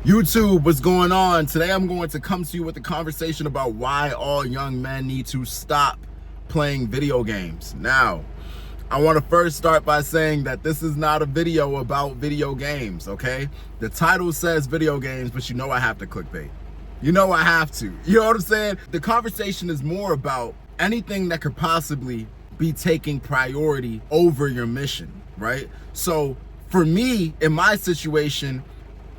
YouTube, what's going on? Today I'm going to come to you with a conversation about why all young men need to stop playing video games. Now, I want to first start by saying that this is not a video about video games, okay? The title says video games, but you know I have to clickbait. You know I have to. You know what I'm saying? The conversation is more about anything that could possibly be taking priority over your mission, right? So for me, in my situation,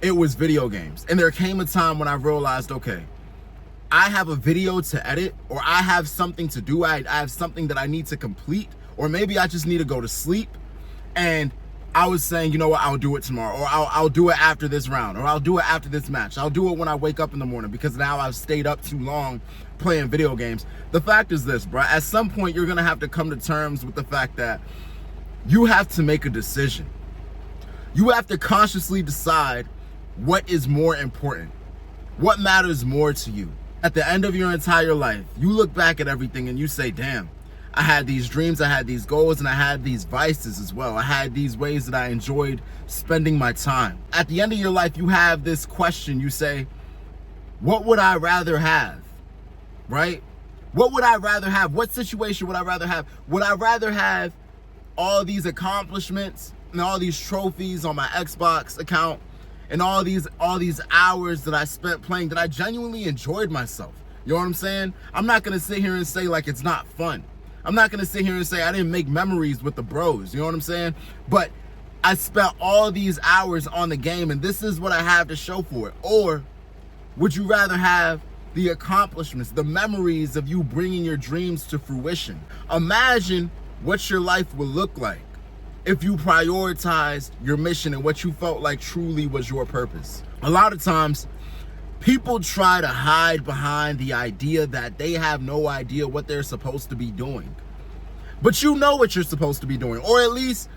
it was video games. And there came a time when I realized, okay, I have a video to edit, or I have something to do. I have something that I need to complete, or maybe I just need to go to sleep. And I was saying, you know what, I'll do it tomorrow, or I'll do it after this round, or I'll do it after this match. I'll do it when I wake up in the morning because now I've stayed up too long playing video games. The fact is this, bro, at some point you're gonna have to come to terms with the fact that you have to make a decision. You have to consciously decide what is more important, what matters more to you. At the end of your entire life, you look back at everything and you say, damn, I had these dreams, I had these goals, and I had these vices as well. I had these ways that I enjoyed spending my time. At the end of your life, you have this question. You say, what would I rather have, right? What would I rather have? What situation would I rather have? Would I rather have all these accomplishments and all these trophies on my Xbox account and all these hours that I spent playing, that I genuinely enjoyed myself? You know what I'm saying? I'm not gonna sit here and say like it's not fun. I'm not gonna sit here and say I didn't make memories with the bros. You know what I'm saying? But I spent all these hours on the game and this is what I have to show for it. Or would you rather have the accomplishments, the memories of you bringing your dreams to fruition? Imagine what your life would look like if you prioritized your mission and what you felt like truly was your purpose. A lot of times, people try to hide behind the idea that they have no idea what they're supposed to be doing. But you know what you're supposed to be doing, or at least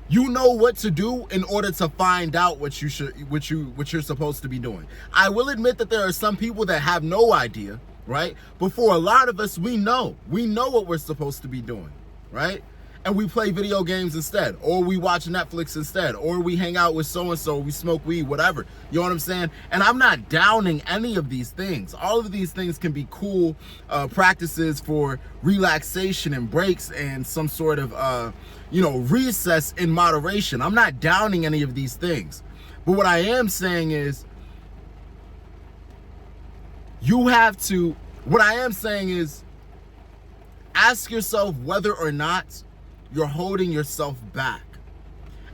you know what to do in order to find out what you're supposed to be doing. I will admit that there are some people that have no idea, right? But for a lot of us, we know what we're supposed to be doing, right? And we play video games instead, or we watch Netflix instead, or we hang out with so-and-so, we smoke weed, whatever. You know what I'm saying? And I'm not downing any of these things. All of these things can be cool practices for relaxation and breaks and some sort of, recess in moderation. I'm not downing any of these things. But what I am saying is, ask yourself whether or not you're holding yourself back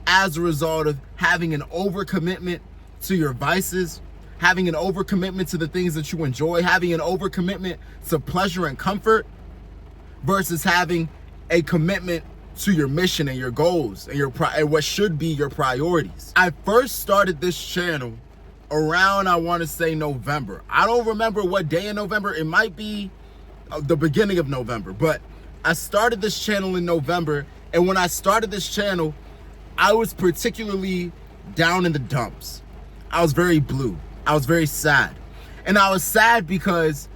as a result of having an overcommitment to your vices, having an overcommitment to the things that you enjoy, having an overcommitment to pleasure and comfort, versus having a commitment to your mission and your goals and what should be your priorities. I first started this channel around, I want to say, November. I don't remember what day in November. It might be the beginning of November, but I started this channel in November, and when I started this channel, I was particularly down in the dumps. I was very blue. I was very sad. And I was sad because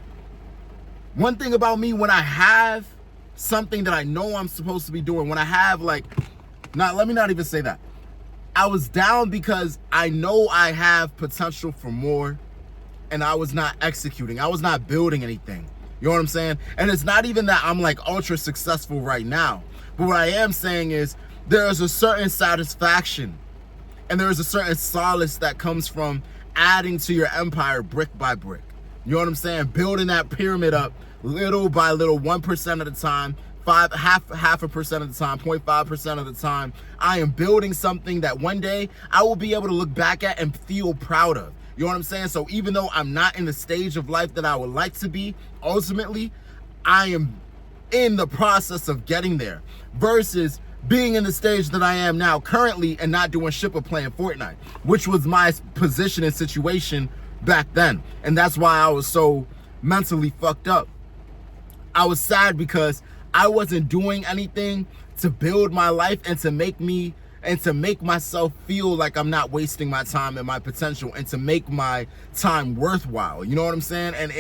one thing about me, when I have something that I know I'm supposed to be doing, when I have let me not even say that. I was down because I know I have potential for more, and I was not executing. I was not building anything. You know what I'm saying? And it's not even that I'm like ultra successful right now. But what I am saying is there is a certain satisfaction and there is a certain solace that comes from adding to your empire brick by brick. You know what I'm saying? Building that pyramid up little by little, 1% at a time, half a percent of the time, 0.5% of the time. I am building something that one day I will be able to look back at and feel proud of. You know what I'm saying? So even though I'm not in the stage of life that I would like to be, ultimately, I am in the process of getting there, versus being in the stage that I am now currently and not doing shit but playing Fortnite, which was my position and situation back then. And that's why I was so mentally fucked up. I was sad because I wasn't doing anything to build my life and to make myself feel like I'm not wasting my time and my potential, and to make my time worthwhile. You know what I'm saying? And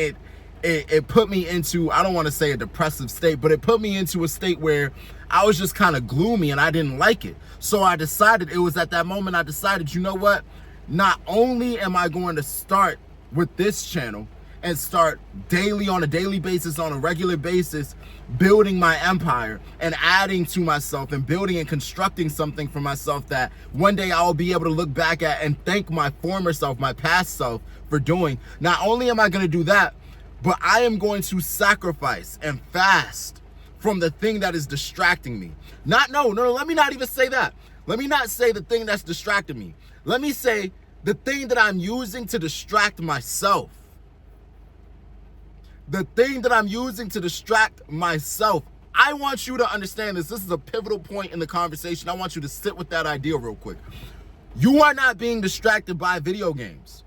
it put me into, I don't want to say a depressive state, but it put me into a state where I was just kind of gloomy and I didn't like it. So I decided, it was at that moment I decided, you know what? not only am I going to start with this channel and start daily, on a daily basis, on a regular basis, building my empire and adding to myself and building and constructing something for myself that one day I'll be able to look back at and thank my former self, my past self, for doing. Not only am I going to do that, but I am going to sacrifice and fast from the thing that is distracting me. No, let me not even say that. Let me not say the thing that's distracting me. Let me say the thing that I'm using to distract myself. The thing that I'm using to distract myself. I want you to understand this. This is a pivotal point in the conversation. I want you to sit with that idea real quick. You are not being distracted by video games.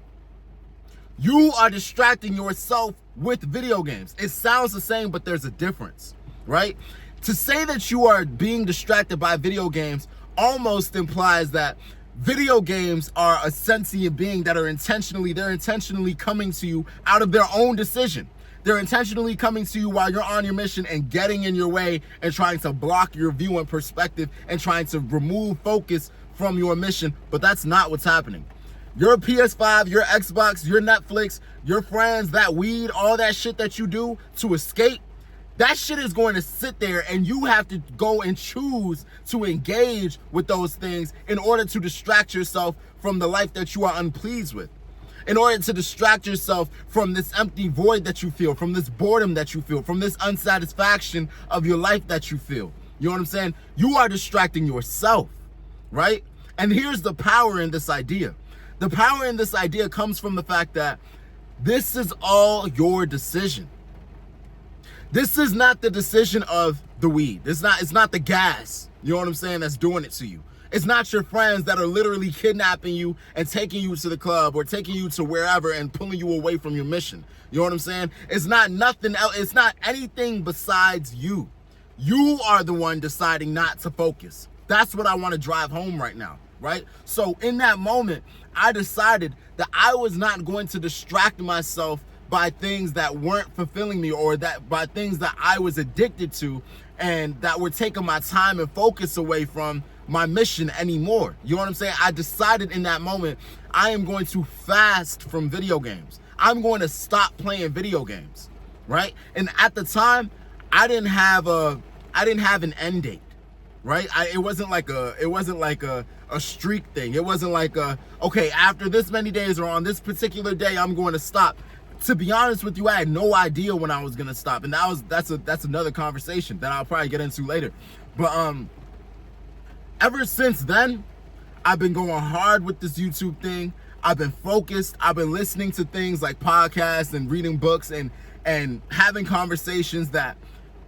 You are distracting yourself with video games. It sounds the same, but there's a difference, right? To say that you are being distracted by video games almost implies that video games are a sentient being that they're intentionally coming to you out of their own decision. They're intentionally coming to you while you're on your mission and getting in your way and trying to block your view and perspective and trying to remove focus from your mission. But that's not what's happening. Your PS5, your Xbox, your Netflix, your friends, that weed, all that shit that you do to escape, that shit is going to sit there, and you have to go and choose to engage with those things in order to distract yourself from the life that you are unpleased with. In order to distract yourself from this empty void that you feel, from this boredom that you feel, from this unsatisfaction of your life that you feel. You know what I'm saying? You are distracting yourself, right? And here's the power in this idea. The power in this idea comes from the fact that this is all your decision. This is not the decision of the weed. It's not the gas, you know what I'm saying, that's doing it to you. It's not your friends that are literally kidnapping you and taking you to the club or taking you to wherever and pulling you away from your mission. You know what I'm saying? It's not nothing else. It's not anything besides you. You are the one deciding not to focus. That's what I want to drive home right now, right? So in that moment, I decided that I was not going to distract myself by things that weren't fulfilling me, or that by things that I was addicted to and that were taking my time and focus away from my mission anymore. You know what I'm saying? I decided in that moment, I am going to fast from video games. I'm going to stop playing video games, right? And at the time, I didn't have an end date, right? It wasn't like a streak thing. It wasn't like okay, after this many days or on this particular day, I'm going to stop. To be honest with you, I had no idea when I was gonna stop, and that's another conversation that I'll probably get into later. But ever since then, I've been going hard with this YouTube thing. I've been focused. I've been listening to things like podcasts and reading books and having conversations that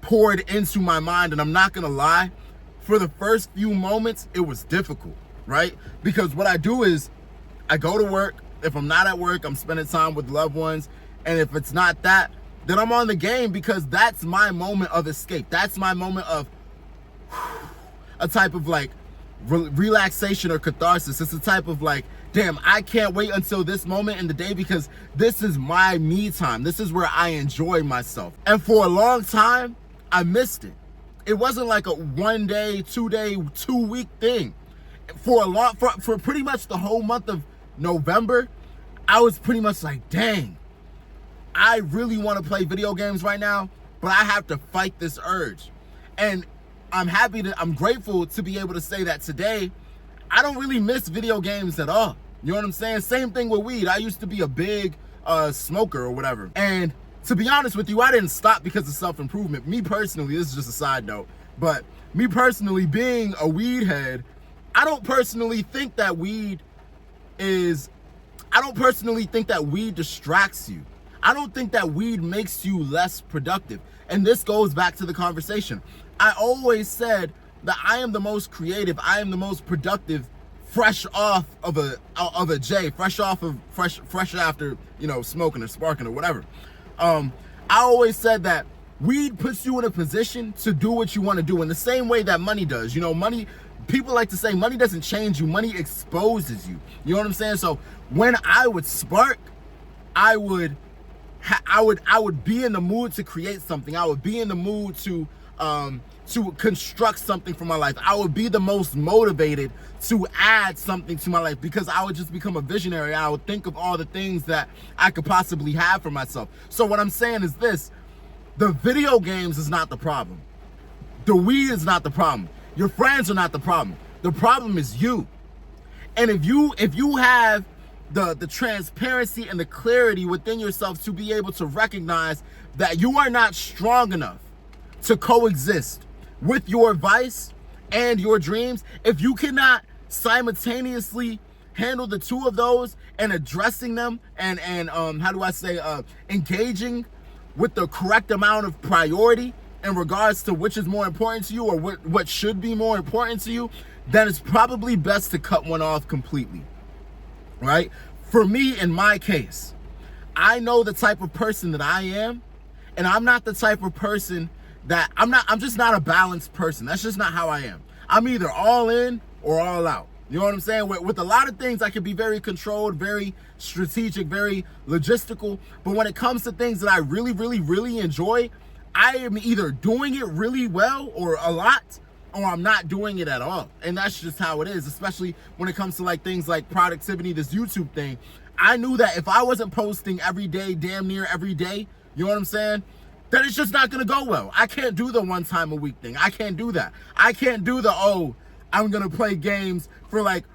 poured into my mind. And I'm not gonna lie, for the first few moments, it was difficult, right? Because what I do is I go to work. If I'm not at work, I'm spending time with loved ones. And if it's not that, then I'm on the game, because that's my moment of escape. That's my moment of a type of like relaxation or catharsis. It's a type of like, damn, I can't wait until this moment in the day, because this is my me time. This is where I enjoy myself. And for a long time, I missed it. It wasn't like a 1 day, 2 day, 2 week thing. For pretty much the whole month of November, I was pretty much like, dang, I really want to play video games right now, but I have to fight this urge. And I'm grateful to be able to say that today, I don't really miss video games at all. You know what I'm saying? Same thing with weed. I used to be a big smoker or whatever. And to be honest with you, I didn't stop because of self-improvement. Me personally, this is just a side note, but me personally, being a weed head, I don't personally think that weed distracts you. I don't think that weed makes you less productive. And this goes back to the conversation. I always said that I am the most creative, I am the most productive fresh off of a J, fresh after, you know, smoking or sparking or whatever. I always said that weed puts you in a position to do what you want to do in the same way that money does. You know, money, people like to say money doesn't change you, money exposes you. You know what I'm saying? So when I would spark, I would be in the mood to create something. I would be in the mood to to construct something for my life. I would be the most motivated to add something to my life because I would just become a visionary. I would think of all the things that I could possibly have for myself. So what I'm saying is this: the video games is not the problem. The weed is not the problem. Your friends are not the problem. The problem is you. And if you have the transparency and the clarity within yourself to be able to recognize that you are not strong enough to coexist with your vice and your dreams, if you cannot simultaneously handle the two of those and addressing them and engaging with the correct amount of priority in regards to which is more important to you or what should be more important to you, then it's probably best to cut one off completely, right? For me, in my case, I know the type of person that I am, and I'm not the type of person that I'm just not a balanced person. That's just not how I am. I'm either all in or all out. You know what I'm saying? With a lot of things, I can be very controlled, very strategic, very logistical. But when it comes to things that I really, really, really enjoy, I am either doing it really well or a lot, or I'm not doing it at all. And that's just how it is, especially when it comes to like things like productivity, this YouTube thing. I knew that if I wasn't posting every day, damn near every day, you know what I'm saying, then it's just not gonna go well. I can't do the one time a week thing. I can't do that. I can't do the, oh, I'm gonna play games for like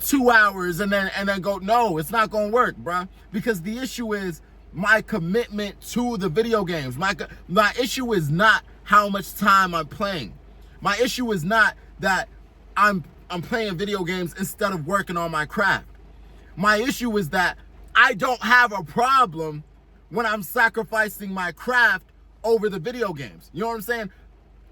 2 hours and then go. No, it's not gonna work, bruh. Because the issue is my commitment to the video games. My issue is not how much time I'm playing. My issue is not that I'm playing video games instead of working on my craft. My issue is that I don't have a problem when I'm sacrificing my craft over the video games. You know what I'm saying?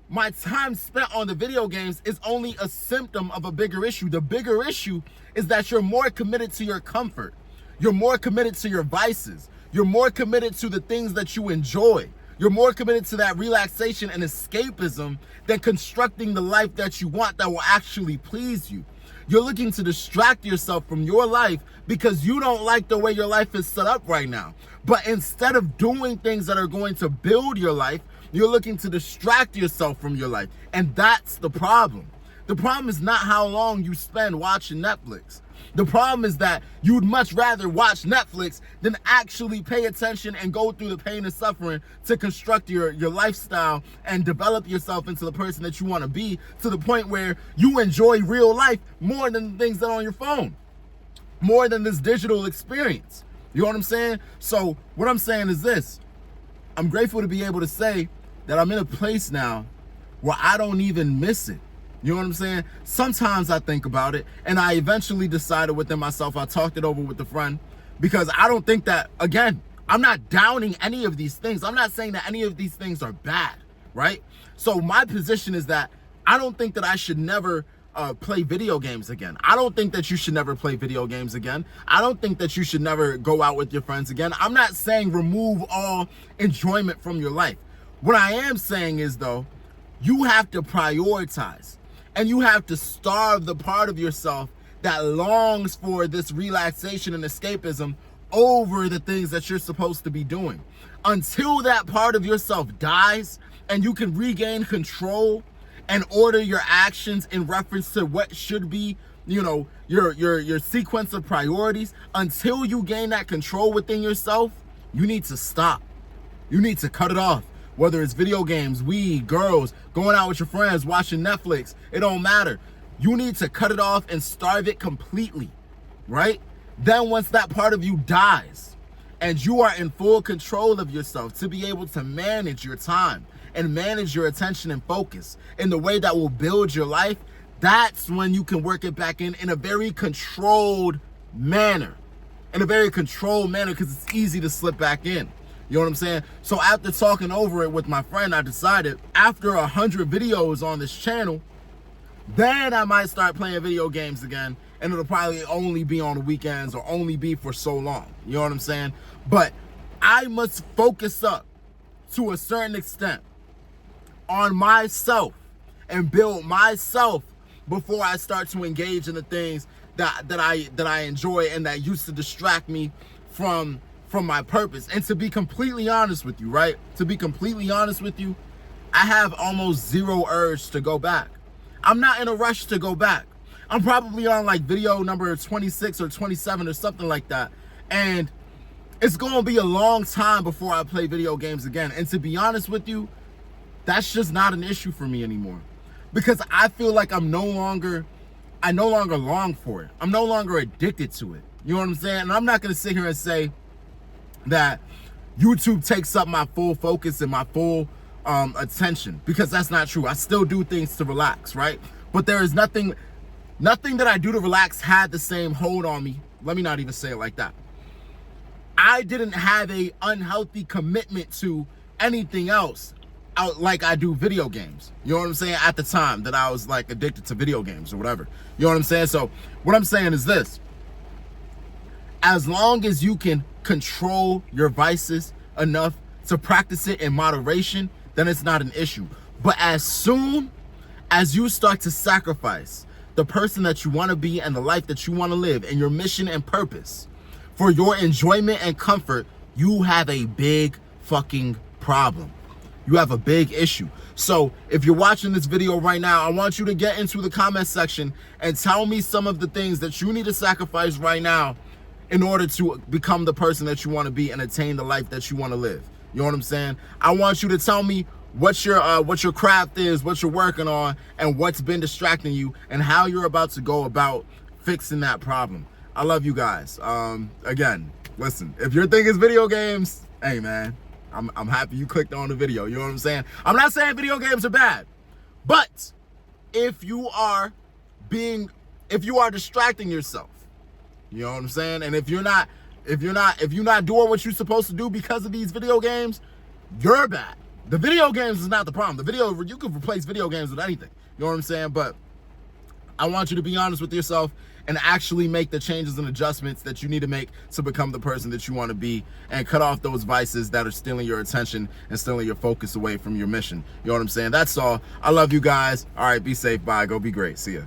My time spent on the video games is only a symptom of a bigger issue. The bigger issue is that you're more committed to your comfort. You're more committed to your vices. You're more committed to the things that you enjoy. You're more committed to that relaxation and escapism than constructing the life that you want that will actually please you. You're looking to distract yourself from your life because you don't like the way your life is set up right now. But instead of doing things that are going to build your life, you're looking to distract yourself from your life. And that's the problem. The problem is not how long you spend watching Netflix. The problem is that you'd much rather watch Netflix than actually pay attention and go through the pain and suffering to construct your lifestyle and develop yourself into the person that you want to be, to the point where you enjoy real life more than the things that are on your phone, more than this digital experience. You know what I'm saying? So what I'm saying is this: I'm grateful to be able to say that I'm in a place now where I don't even miss it. You know what I'm saying? Sometimes I think about it, and I eventually decided within myself, I talked it over with a friend, because I don't think that, again, I'm not downing any of these things. I'm not saying that any of these things are bad, right? So my position is that I don't think that I should never play video games again. I don't think that you should never play video games again. I don't think that you should never go out with your friends again. I'm not saying remove all enjoyment from your life. What I am saying is, though, you have to prioritize. And you have to starve the part of yourself that longs for this relaxation and escapism over the things that you're supposed to be doing. Until that part of yourself dies and you can regain control and order your actions in reference to what should be, you know, your sequence of priorities, until you gain that control within yourself, you need to stop. You need to cut it off. Whether it's video games, weed, girls, going out with your friends, watching Netflix, it don't matter. You need to cut it off and starve it completely, right? Then once that part of you dies and you are in full control of yourself to be able to manage your time and manage your attention and focus in the way that will build your life, that's when you can work it back in a very controlled manner. In a very controlled manner, because it's easy to slip back in. You know what I'm saying? So after talking over it with my friend, I decided after 100 videos on this channel, then I might start playing video games again, and it'll probably only be on the weekends or only be for so long. You know what I'm saying? But I must focus up to a certain extent on myself and build myself before I start to engage in the things that I enjoy and that used to distract me from my purpose. And to be completely honest with you, right? To be completely honest with you, I have almost zero urge to go back. I'm not in a rush to go back. I'm probably on like video number 26 or 27 or something like that. And it's going to be a long time before I play video games again. And to be honest with you, that's just not an issue for me anymore. Because I feel like I no longer long for it. I'm no longer addicted to it. You know what I'm saying? And I'm not going to sit here and say that YouTube takes up my full focus and my full attention, because that's not true. I still do things to relax, right? But there is nothing that I do to relax had the same hold on me. Let me not even say it like that. I didn't have a unhealthy commitment to anything else out like I do video games. You know what I'm saying? At the time that I was like addicted to video games or whatever. You know what I'm saying? So what I'm saying is this: as long as you can control your vices enough to practice it in moderation, then it's not an issue. But as soon as you start to sacrifice the person that you want to be and the life that you want to live and your mission and purpose for your enjoyment and comfort, you have a big fucking problem. You have a big issue. So if you're watching this video right now, I want you to get into the comment section and tell me some of the things that you need to sacrifice right now in order to become the person that you want to be and attain the life that you want to live. You know what I'm saying? I want you to tell me what your craft is, what you're working on, and what's been distracting you, and how you're about to go about fixing that problem. I love you guys. Again, listen, if your thing is video games, hey man, I'm happy you clicked on the video. You know what I'm saying? I'm not saying video games are bad, but if you are distracting yourself, you know what I'm saying? And if you're not doing what you're supposed to do because of these video games, you're bad. The video games is not the problem. You could replace video games with anything. You know what I'm saying? But I want you to be honest with yourself and actually make the changes and adjustments that you need to make to become the person that you want to be, and cut off those vices that are stealing your attention and stealing your focus away from your mission. You know what I'm saying? That's all. I love you guys. All right, be safe. Bye. Go be great. See ya.